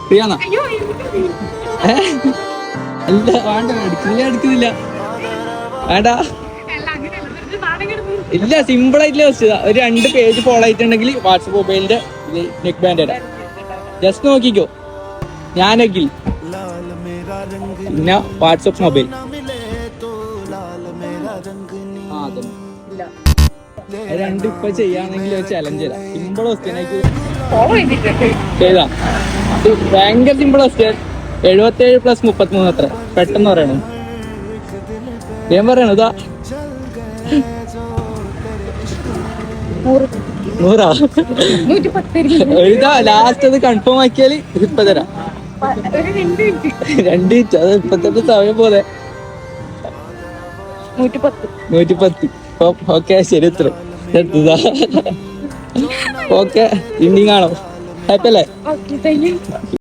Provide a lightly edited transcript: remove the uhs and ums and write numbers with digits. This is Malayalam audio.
ഫ്രീയാണോ? അല്ല വേണ്ട, എടുക്കുന്നില്ല വേണ്ട. ഇല്ല, സിമ്പിൾ ആയിട്ടുള്ള ക്വസ്റ്റ്യൻ. ഒരു 2 പേജ് ഫോളോ ആയിട്ടുണ്ടെങ്കിൽ വാട്സപ്പ് മൊബൈലിന്റെ നെക്ക് ബാൻഡ് ഇടാം. ജസ്റ്റ് നോക്കിക്കോ. ഞാനെങ്കിൽ പിന്നെ വാട്സപ്പ് മൊബൈൽ. രണ്ട് ഇപ്പൊ ചെയ്യാണെങ്കിൽ ഒരു ചലഞ്ച് തരാം. സിമ്പിൾ ക്വസ്റ്റ്യൻ ചെയ്താ, ഭയങ്കര സിമ്പിൾ ക്വസ്റ്റ്യൻ. 77 + 33 എത്ര? പെട്ടെന്ന് പറയണം. ഞാൻ പറയണ ഇതാ 100. എഴുതാ, ലാസ്റ്റ് അത് കൺഫേം ആക്കിയാല് ഇപ്പൊ തരാം. 2 മിനിറ്റ്. അത് ഇപ്പത്തെ സമയം പോലെ 110. ഓക്കെ, ശരി. ഇത്ര ഓക്കെ. ഇനി കാണോ? ഹാപ്പി അല്ലേ?